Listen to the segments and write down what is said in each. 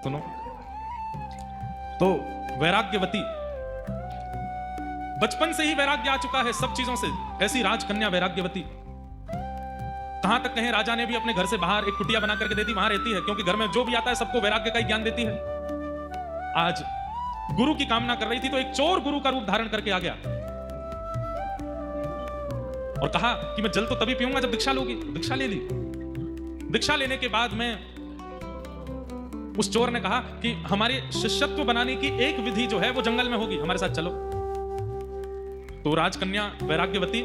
सुनो। तो वैराग्यवती, बचपन से ही वैराग्य आ चुका है सब चीजों से, ऐसी राजकन्या वैराग्यवती। कहां तक कहें, राजा ने भी अपने घर से बाहर एक कुटिया बना करके दे दी, वहां रहती है, क्योंकि घर में जो भी आता है सबको वैराग्य का ही ज्ञान देती है। आज गुरु की कामना कर रही थी तो एक चोर गुरु का रूप धारण करके आ गया और कहा कि मैं जल तो तभी पीऊंगा जब दीक्षा लोगी। दीक्षा ले ली। दीक्षा लेने के बाद में उस चोर ने कहा कि हमारे शिष्यत्व बनाने की एक विधि जो है वो जंगल में होगी, हमारे साथ चलो। तो राजकन्या वैराग्यवती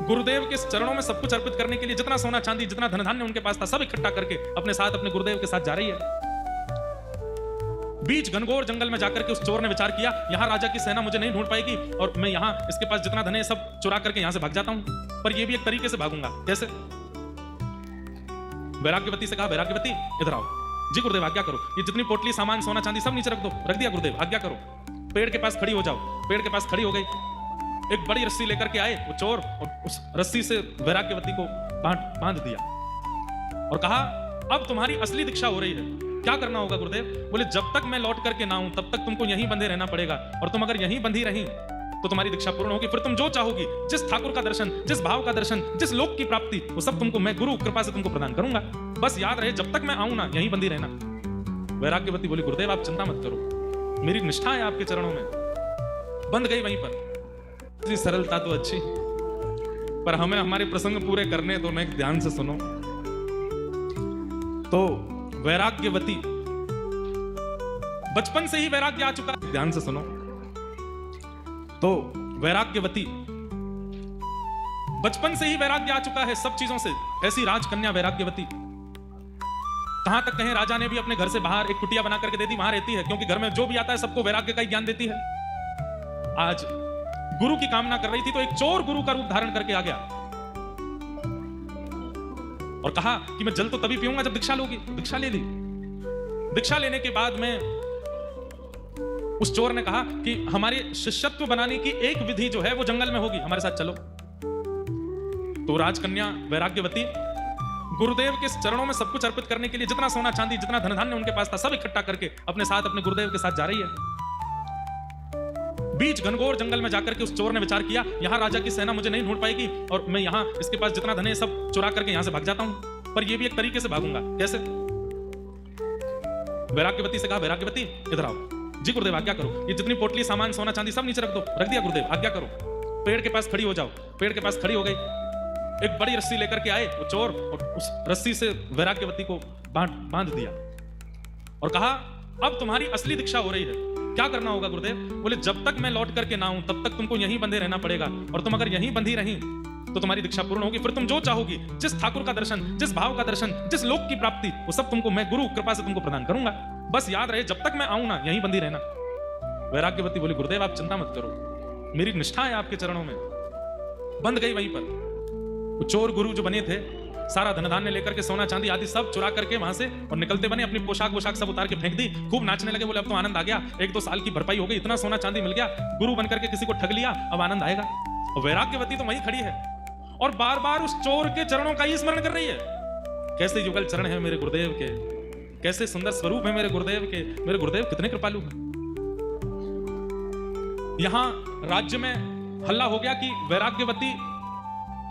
गुरुदेव के चरणों में सब कुछ अर्पित करने के लिए जितना सोना चांदी, जितना धन धान्य उनके पास था, सब इकट्ठा करके अपने साथ अपने गुरुदेव के साथ जा रही है। बीच घनघोर जंगल में जाकर के उस चोर ने विचार किया, यहां राजा की सेना मुझे नहीं ढूंढ पाएगी और मैं यहां इसके पास जितना धन है सब चुरा करके यहां से भाग जाता हूं, पर यह भी एक तरीके से भागूंगा। कैसे? वैराग्यवती से कहा, वैराग्यवती इधर आओ। जी गुरुदेव आज्ञा करो। ये जितनी पोटली सामान सोना चांदी सब नीचे रख दो। रख दिया गुरुदेव, आज्ञा करो। पेड़ के पास खड़ी हो जाओ। पेड़ के पास खड़ी हो गई। एक बड़ी रस्सी लेकर के आए वो चोर और उस रस्सी से वैराग्यवती को बांध दिया और कहा, अब तुम्हारी असली दीक्षा हो रही है। क्या करना होगा गुरुदेव? बोले, जब तक मैं लौट करके ना आऊं तब तक तुमको यहीं बंधे रहना पड़ेगा, और तुम अगर यहीं बंधी रही तो तुम्हारी दीक्षा पूर्ण होगी। फिर तुम जो चाहोगी, जिस ठाकुर का दर्शन, जिस भाव का दर्शन, जिस लोक की प्राप्ति, वो सब तुमको मैं गुरु कृपा से तुमको प्रदान करूंगा। बस याद रहे, जब तक मैं आऊं ना यहीं बंधी रहना। वैराग्यवती बोली, गुरुदेव आप चिंता मत करो, मेरी निष्ठा है आपके चरणों में। बंध गई वहीं पर। इतनी सरलता तो अच्छी, पर हमें हमारे प्रसंग पूरे करने तो नहीं। ध्यान से सुनो। तो वैराग्यवती, बचपन से ही वैराग्य आ चुका। ध्यान से सुनो। तो वैराग्यवती, बचपन से ही वैराग्य आ चुका है सब चीजों से, ऐसी राजकन्या वैराग्यवती। कहां तक कहें, राजा ने भी अपने घर से बाहर एक कुटिया बना करके दे दी, वहां रहती है, क्योंकि घर में जो भी आता है सबको वैराग्य का ही ज्ञान देती है। आज गुरु की कामना कर रही थी तो एक चोर गुरु का रूप धारण करके आ गया और कहा कि मैं जल तो तभी पीऊंगा जब दीक्षा लोगी। दीक्षा ले ली। दीक्षा लेने के बाद में उस चोर ने कहा कि हमारे शिष्यत्व बनाने की एक विधि जो है वो जंगल में होगी, हमारे साथ चलो। तो राजकन्या वैराग्यवती गुरुदेव के चरणों में सब कुछ अर्पित करने के लिए जितना सोना चांदी, जितना धन धान्य उनके पास था, सब इकट्ठा करके अपने साथ अपने गुरुदेव के साथ जा रही है। बीच घनघोर जंगल में जाकर के उस चोर ने विचार किया, यहां राजा की सेना मुझे नहीं ढूंढ पाएगी और मैं यहां इसके पास जितना धन है सब चुरा करके यहां से भाग जाता हूं, पर यह भी एक तरीके से भागूंगा। कैसे? वैराग्यवती से कहा, वैराग्यवती इधर आओ। जी गुरुदेव आज्ञा करो। ये जितनी पोटली सामान सोना चांदी सब नीचे रख दो। रख दिया गुरुदेव, आज्ञा करो। पेड़ के पास खड़ी हो जाओ। पेड़ के पास खड़ी हो गई। एक बड़ी रस्सी लेकर के आए वो चोर और उस रस्सी से वैराग्यवती को बांध दिया और कहा, अब तुम्हारी असली दीक्षा हो रही है। क्या करना होगा गुरुदेव? बोले, जब तक मैं लौट करके ना आऊं तब तक तुमको यहीं बंधे रहना पड़ेगा, और तुम अगर यहीं बंधी रही तो तुम्हारी दीक्षा पूर्ण होगी। फिर तुम जो चाहोगी, जिस ठाकुर का दर्शन, जिस भाव का दर्शन, जिस लोक की प्राप्ति, वो सब तुमको मैं गुरु कृपा से तुमको प्रदान करूंगा। बस याद रहे, जब तक मैं आऊं ना यहीं बंधी रहना। वैराग्यवती बोली, गुरुदेव आप चिंता मत करो, मेरी निष्ठा है आपके चरणों में। बंध गई वहीं पर। वो चोर गुरु जो बने थे, सारा धन धान्य लेकर के सोना चांदी आदि सब चुरा करके वहां से और निकलते बने। अपनी पोशाक सब उतार के फेंक दी। खूब नाचने लगे। बोले, अब तो आनंद आ गया, 1-2 साल की भरपाई हो गई, इतना सोना चांदी मिल गया, गुरु बनकर के किसी को ठग लिया, अब आनंद आएगा। और वैराग्यवती तो वहीं खड़ी है और बार बार उस चोर के चरणों का ही स्मरण कर रही है। कैसे युगल चरण है मेरे गुरुदेव के, कैसे सुंदर स्वरूप है मेरे गुरुदेव के, मेरे गुरुदेव कितने कृपालु हैं। यहां राज्य में हल्ला हो गया कि वैराग्यवती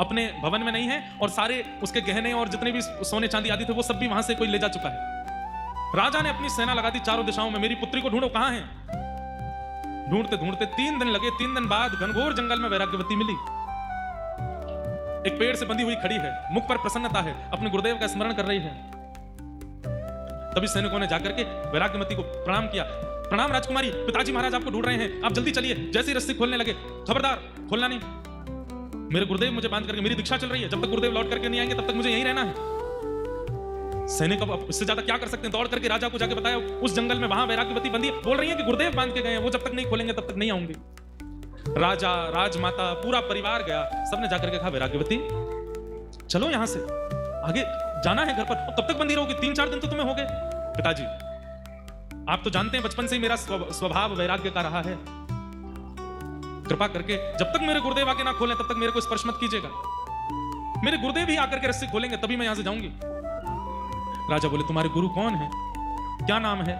अपने भवन में नहीं है और सारे उसके गहने और जितने भी सोने चांदी आदि थे वो सब भी वहां से कोई ले जा चुका है। राजा ने अपनी सेना लगा दी चारों दिशाओं में, मेरी पुत्री को ढूंढो, कहां है? ढूंढते ढूंढते 3 दिन लगे। 3 दिन बाद घनघोर जंगल में वैराग्यवती मिली। एक पेड़ से बंधी हुई खड़ी है, मुख पर प्रसन्नता है, अपने गुरुदेव का स्मरण कर रही है। तभी सैनिकों ने जाकर के वैराग्यवती को प्रणाम किया। प्रणाम राजकुमारी, पिताजी महाराज आपको ढूंढ रहे हैं, आप जल्दी चलिए। जैसी रस्सी खोलने लगे, खबरदार खोलना नहीं, मेरे गुरुदेव मुझे बांध करके, मेरी दीक्षा चल रही है, जब तक गुरुदेव लौट करके नहीं आएंगे तब तक मुझे यहीं रहना है। सैनिक अब इससे ज्यादा क्या कर सकते हैं? दौड़ करके राजा को जाके बताया, उस जंगल में वहां वैराग्यवती बंदी है, बोल रही है कि गुरुदेव बांध के गए हैं, वो जब तक नहीं खोलेंगे तब तक नहीं आऊंगी। राजा, राजमाता, पूरा परिवार गया। सबने जाकर के कहा, वैराग्यवती चलो यहां से आगे जाना है घर पर, तब तक बंदी रहोगी, 3-4 दिन तो तुम्हें हो गए। पिताजी आप तो जानते हैं बचपन से ही मेरा स्वभाव वैराग्य का रहा है, कृपा करके जब तक मेरे गुरुदेव आके ना खोलें तब तक मेरे को स्पर्श मत कीजिएगा। मेरे गुरुदेव ही आकर के रस्सी खोलेंगे तभी मैं यहां से जाऊंगी। राजा बोले, तुम्हारे गुरु कौन है? क्या नाम है,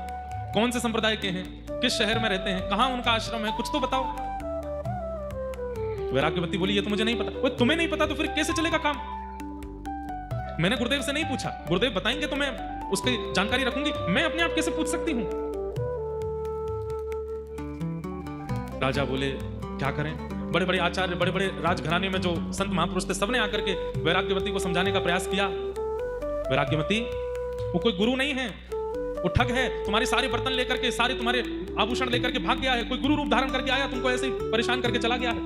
कौन से संप्रदाय के हैं, किस शहर में रहते हैं, कहां उनका आश्रम है, कुछ तो बताओ। वैराग्यवती बोली ये तो मुझे नहीं पता। वो तुम्हें नहीं पता तो फिर कैसे चलेगा काम? मैंने गुरुदेव से नहीं पूछा, गुरुदेव बताएंगे तो मैं उसकी जानकारी रखूंगी, मैं अपने आप कैसे पूछ सकती हूं? राजा बोले क्या करें? बड़े बड़े आचार्य, बड़े बड़े राजघराने में जो संत महापुरुष थे, सबने आकर के वैराग्यवती को समझाने का प्रयास किया। वैराग्यवती वो कोई गुरु नहीं है, वो ठग है, तुम्हारे सारे बर्तन लेकर के, सारे तुम्हारे आभूषण लेकर के भाग गया है, कोई गुरु रूप धारण करके आया, तुमको ऐसे ही परेशान करके चला गया है।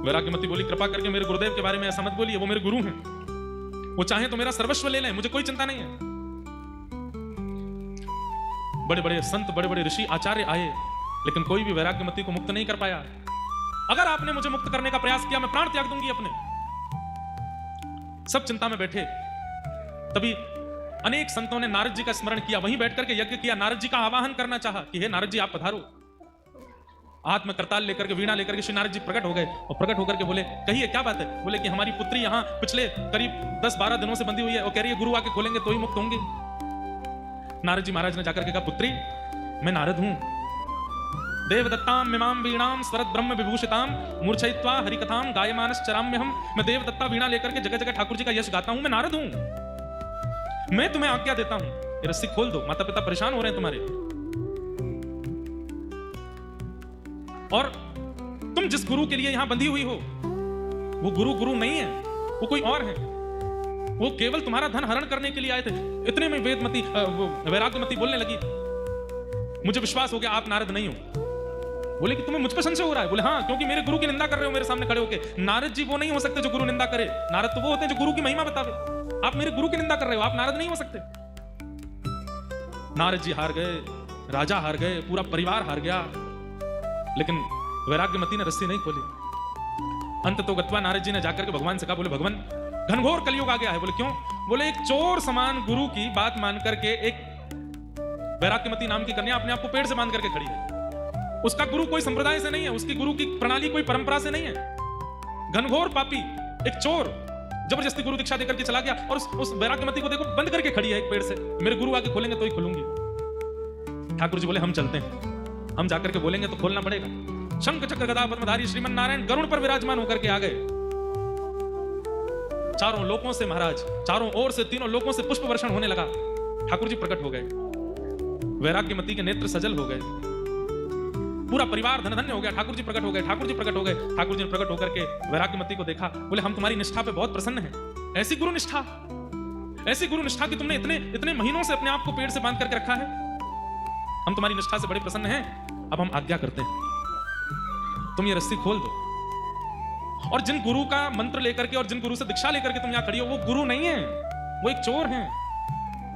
वैराग्यवती बोली कृपा करके मेरे गुरुदेव के बारे में ऐसा मत बोलिए, वो मेरे गुरु हैं, वो चाहे तो मेरा सर्वस्व ले लें, मुझे कोई चिंता नहीं है। बड़े बड़े संत, बड़े बड़े ऋषि आचार्य आए, लेकिन कोई भी वैराग्यवती को मुक्त नहीं कर पाया। अगर आपने मुझे मुक्त करने का प्रयास किया, मैं प्राण त्याग दूंगी अपने। सब चिंता में बैठे, तभी अनेक संतों ने नारद जी का स्मरण किया, वहीं बैठ करके यज्ञ किया, नारद जी का आवाहन करना चाहा कि हे नारद जी आप पधारो। हाथ में करताल लेकर के, वीणा लेकर के श्री नारद जी प्रकट हो गए और प्रकट होकर के बोले कहिए क्या बात है? बोले कि हमारी पुत्री यहाँ पिछले करीब 10-12 दिनों से बंधी हुई है, वो कह रही है गुरु आके खोलेंगे तो ही मुक्त होंगे। नारद जी महाराज ने जाकर के कहा पुत्री मैं नारद हूं, देवदत्ताम मिमाम वीणाम स्वरत ब्रह्म विभूषिताम मूर्छयित्वा हरिकथाम गायमानस चराम्यहम। मैं देवदत्ता वीणा लेकर के जगह जगह ठाकुर जी का यश गाता हूं, मैं नारद हूं। मैं तुम्हें आज्ञा देता हूं, ये रस्सी खोल दो, माता पिता परेशान हो रहे हैं तुम्हारे, और तुम जिस गुरु के लिए यहां बंधी हुई हो वो गुरु नहीं है, वो कोई और है, वो केवल तुम्हारा धन हरण करने के लिए आए थे। इतने में वेदमती वैराग्यमती बोलने लगी मुझे विश्वास हो गया आप नारद नहीं हो। बोले कि तुम्हें मुझ पर संशय हो रहा है? बोले हाँ, क्योंकि मेरे गुरु की निंदा कर रहे हो मेरे सामने खड़े होके। नारद जी वो नहीं हो सकते जो गुरु निंदा करे, नारद तो वो होते हैं जो गुरु की महिमा बतावे। आप मेरे गुरु की निंदा कर रहे हो, आप नारद नहीं हो सकते। नारद जी हार गए, राजा हार गए, पूरा परिवार हार गया, लेकिन वैराग्यमती ने रस्सी नहीं खोली। अंत तो गत्वा नारद जी ने जाकर के भगवान से कहा, बोले भगवान घनघोर कलयुग आ गया है। बोले क्यों? बोले एक चोर समान गुरु की बात मान करके एक वैराग्यमती नाम की कन्या अपने आप को पेड़ से बांध करके खड़ी है। उसका गुरु कोई संप्रदाय से नहीं है, उसकी गुरु की प्रणाली कोई परंपरा से नहीं है। घनघोर पापी एक चोर जबरदस्ती गुरु दीक्षा देकर के चला गया, और उस वैराग्यमती को देखो बंद करके खड़ी है एक पेड़ से, मेरे गुरु आके खोलेंगे तो ही खोलूंगी। ठाकुर जी बोले हम चलते हैं, हम जाकर के बोलेंगे तो खोलना पड़ेगा। शंख चक्र गदा पद्मधारी श्रीमन नारायण गरुड़ पर विराजमान होकर के आ गए। चारों लोकों से महाराज, चारों ओर से, तीनों लोकों से पुष्प वर्षण होने लगा। ठाकुर जी प्रकट हो गए, वैराग्यमती के नेत्र सजल हो गए, पूरा परिवार धन धन्य हो गया। ठाकुर जी प्रकट हो गए, ठाकुर जी प्रकट हो गए। ठाकुर जी ने प्रकट होकर के वैराग्यमती को देखा, बोले हम तुम्हारी निष्ठा पे बहुत प्रसन्न हैं। ऐसी गुरु निष्ठा, ऐसी गुरु निष्ठा कि तुमने इतने महीनों से अपने आप को पेड़ से बांध करके रखा है, हम तुम्हारी निष्ठा से बड़े प्रसन्न हैं। अब हम आज्ञा करते हैं, तुम ये रस्सी खोल दो। और जिन गुरु का मंत्र लेकर के और जिन गुरु से दीक्षा लेकर के तुम यहां खड़ी हो, वो गुरु नहीं है, वो एक चोर है,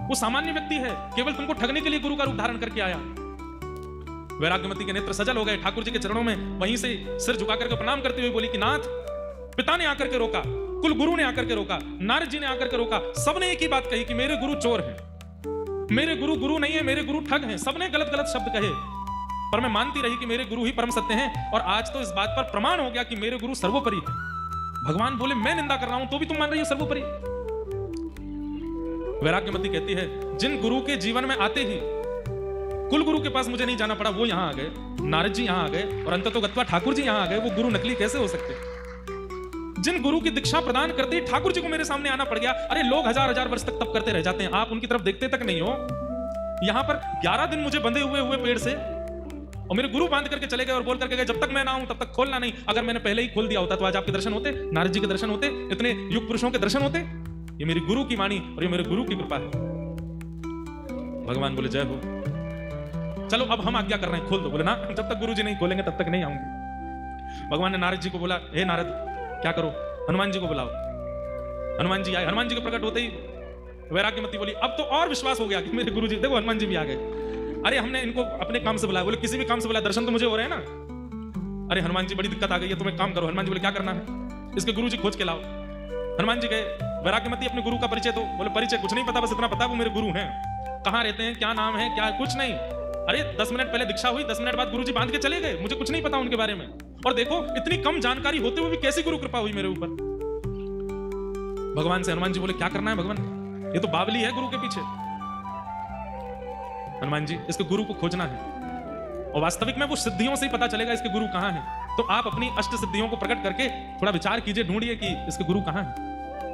वो सामान्य व्यक्ति है, केवल तुमको ठगने के लिए गुरु का रूप धारण करके आया। वैराग्यमती के नेत्र सजल हो गए, ठाकुर जी के चरणों में वहीं से सिर झुका करके प्रणाम करते हुए बोली कि नाथ, पिता ने आकर के रोका, कुल गुरु ने आकर के रोका, नारद जी ने आकर के रोका, सबने एक ही बात कही कि मेरे गुरु चोर हैं, मेरे गुरु गुरु नहीं है, मेरे गुरु ठग हैं। सबने गलत गलत शब्द कहे, पर मैं मानती रही कि मेरे गुरु ही परम सत्य हैं। और आज तो इस बात पर प्रमाण हो गया कि मेरे गुरु सर्वोपरि थे। भगवान बोले मैं निंदा कर रहा हूं तो भी तुम मान रही हो सर्वोपरि। वैराग्यमती कहती है जिन गुरु के जीवन में आते ही कुल गुरु के पास मुझे नहीं जाना पड़ा, वो यहां आ गए, नारद जी यहां आ गए, और अंततः गत्वा ठाकुर जी यहां आ गए। वो गुरु नकली कैसे हो सकते? जिन गुरु की दीक्षा प्रदान करते ही ठाकुर जी को मेरे सामने आना पड़ गया। अरे लोग हजार हजार वर्ष तक तप करते रह जाते हैं, आप उनकी तरफ देखते तक नहीं हो। यहां पर 11 दिन मुझे बंधे हुए पेड़ से, और मेरे गुरु बांध करके चले गए और बोल करके गए जब तक मैं ना आऊं तब तक खोलना नहीं। अगर मैंने पहले ही खोल दिया होता तो आज आपके दर्शन होते, नारद जी के दर्शन होते, इतने युग पुरुषों के दर्शन होते। ये मेरी गुरु की वाणी और ये मेरे गुरु की कृपा है। भगवान बोले जय हो, चलो अब हम आज्ञा कर रहे हैं, खोल दो। बोले ना, जब तक गुरु जी नहीं खोलेंगे तब तक नहीं आऊंगी। भगवान ने नारद जी को बोला हे नारद क्या करो, हनुमान जी को बुलाओ। हनुमान जी आए, हनुमान जी के प्रकट होते ही वैराग्यमती बोली अब तो और विश्वास हो गया कि मेरे गुरु जी, देखो हनुमान जी भी आ गए। अरे हमने इनको अपने काम से बुलाया। बोले किसी भी काम से बुलाया, दर्शन तो मुझे हो रहे हैं ना। अरे हनुमान जी बड़ी दिक्कत आ गई है, तुम एक काम करो। हनुमान जी बोले क्या करना है? इसके गुरु जी खोज के लाओ। हनुमान जी गए, वैराग्यमती अपने गुरु का परिचय दो। बोले परिचय कुछ नहीं पता, बस इतना पता वो मेरे गुरु हैं। कहाँ रहते हैं, क्या नाम है, क्या कुछ नहीं। अरे 10 मिनट पहले दीक्षा हुई, 10 मिनट बाद गुरु जी बांध के चले गए, मुझे कुछ नहीं पता उनके बारे में। और देखो इतनी कम जानकारी होते हुए भी कैसी गुरु कृपा हुई मेरे ऊपर। भगवान से हनुमान जी बोले क्या करना है भगवान, ये तो बावली है गुरु के पीछे। हनुमान जी इसके गुरु को खोजना है, और वास्तविक में वो सिद्धियों से ही पता चलेगा इसके गुरु कहाँ हैं। तो आप अपनी अष्ट सिद्धियों को प्रकट करके थोड़ा विचार कीजिए, ढूंढिए कि इसके गुरु कहाँ हैं।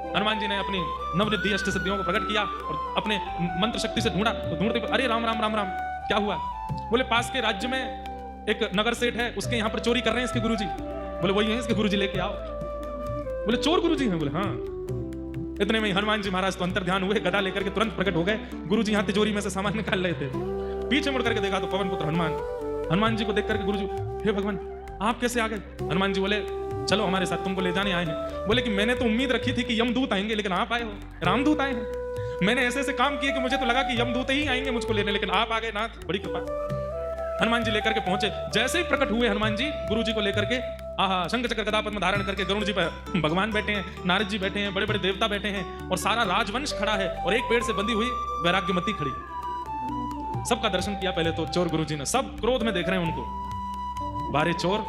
हनुमान जी ने अपनी नवनिधि अष्ट सिद्धियों को प्रकट किया और अपने मंत्र शक्ति से ढूंढा, तो ढूंढते अरे राम राम राम राम, क्या हुआ? बोले पास के राज्य में एक नगर सेठ है, उसके यहाँ पर चोरी कर रहे हैं इसके गुरुजी। बोले वही है इसके गुरुजी, लेके आओ। बोले चोर गुरुजी हैं? बोले हाँ। इतने में ही हनुमान जी महाराज तो अंतर ध्यान हुए, गदा लेकर के तुरंत प्रकट हो गए। गुरुजी यहाँ तिजोरी में से सामान निकाल रहे थे, पीछे मुड़ करके देखा तो पवन पुत्र हनुमान जी को देख करके गुरुजी, हे भगवान आप कैसे आ गए? हनुमान जी बोले चलो हमारे साथ, तुमको ले जाने आए हैं। बोले कि मैंने तो उम्मीद रखी थी कि यमदूत आएंगे, लेकिन आप आए हो, रामदूत आए हैं। मैंने ऐसे ऐसे काम किए कि मुझे तो लगा कि यमदूत ही आएंगे मुझको लेने, लेकिन आप आ गए, नाथ बड़ी कृपा। हनुमान जी लेकर के पहुंचे, जैसे ही प्रकट हुए हनुमान जी गुरु जी को लेकर के, आहा शंख चक्र गदा पद्म धारण करके गरुड़ जी पर भगवान बैठे हैं, नारद जी बैठे हैं, बड़े बड़े देवता बैठे हैं, और सारा राजवंश खड़ा है, और एक पेड़ से बंधी हुई वैराग्यमती खड़ी। सबका दर्शन किया पहले तो चोर गुरु जी ने, सब क्रोध में देख रहे हैं उनको। बारे चोर,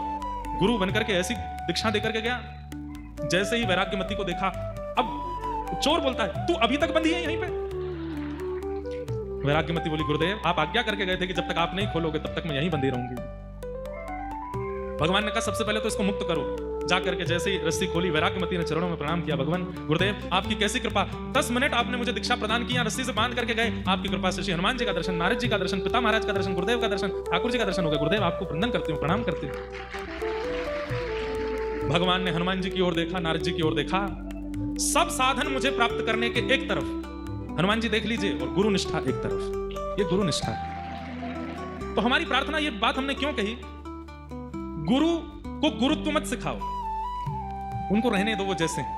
गुरु बनकर के ऐसी दीक्षा देकर के गया, जैसे ही वैराग्यमती को देखा, अब चोर बोलता है तू अभी तक बंधी है यहीं पे? वैराग्यमती बोली गुरुदेव आप आज्ञा करके गए थे कि जब तक आप नहीं खोलोगे तब तक मैं यहीं बंधी रहूंगी। भगवान ने कहा सबसे पहले तो इसको मुक्त करो। जाकर के जैसे ही रस्सी खोली, वैराग्यमती ने चरणों में प्रणाम किया, भगवान गुरुदेव आपकी कैसी कृपा, 10 मिनट आपने मुझे दीक्षा प्रदान किया, रस्सी से बांध करके गए, आपकी कृपा से श्री हनुमान जी का दर्शन, नारद जी का दर्शन, पिता महाराज का दर्शन, गुरुदेव का दर्शन, ठाकुर जी का दर्शन हो गया। गुरुदेव आपको वंदन करती हूँ, प्रणाम करती हूँ। भगवान ने हनुमान जी की ओर देखा, नारद जी की ओर देखा, सब साधन मुझे प्राप्त करने के एक तरफ, हनुमान जी देख लीजिए, और गुरु निष्ठा एक तरफ, ये गुरु निष्ठा है। तो हमारी प्रार्थना, ये बात हमने क्यों कही, गुरु को गुरुत्व मत सिखाओ, उनको रहने दो वो जैसे हैं।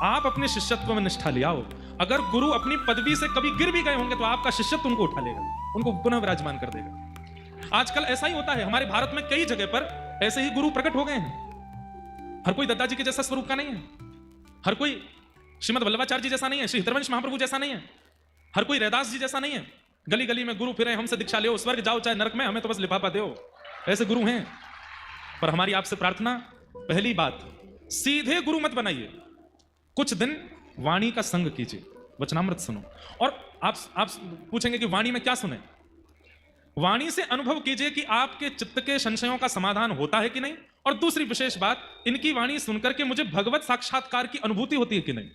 आप अपने शिष्यत्व में निष्ठा ले आओ। अगर गुरु अपनी पदवी से कभी गिर भी गए होंगे तो आपका शिष्यत्व उनको उठा लेगा, उनको पुनः विराजमान कर देगा। आजकल ऐसा ही होता है, हमारे भारत में कई जगह पर ऐसे ही गुरु प्रकट हो गए हैं। हर कोई दत्ता जी के जैसा स्वरूप का नहीं है, हर कोई श्रीमद वल्लभाचार्य जी जैसा नहीं है, श्री हितवंश महाप्रभु जैसा नहीं है, हर कोई रैदास जी जैसा नहीं है। गली गली में गुरु फिरे, हमसे दीक्षा लो, स्वर्ग जाओ चाहे नरक में, हमें तो बस लिफाफा दो, ऐसे गुरु हैं। पर हमारी आपसे प्रार्थना, पहली बात, सीधे गुरु मत बनाइए, कुछ दिन वाणी का संग कीजिए, वचनामृत सुनो। और आप पूछेंगे कि वाणी में क्या सुने? वाणी से अनुभव कीजिए कि आपके चित्त के संशयों का समाधान होता है कि नहीं। और दूसरी विशेष बात, इनकी वाणी सुनकर के मुझे भगवत साक्षात्कार की अनुभूति होती है कि नहीं।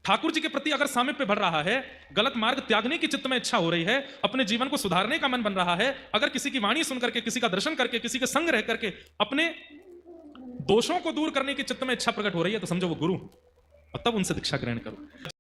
ठाकुर जी के प्रति अगर सामीप्य बढ़ रहा है, गलत मार्ग त्यागने की चित्त में इच्छा हो रही है, अपने जीवन को सुधारने का मन बन रहा है, अगर किसी की वाणी सुन करके, किसी का दर्शन करके, किसी के संग रह करके अपने दोषों को दूर करने की चित्त में इच्छा प्रकट हो रही है, तो समझो वो गुरु, और तब उनसे दीक्षा ग्रहण करो।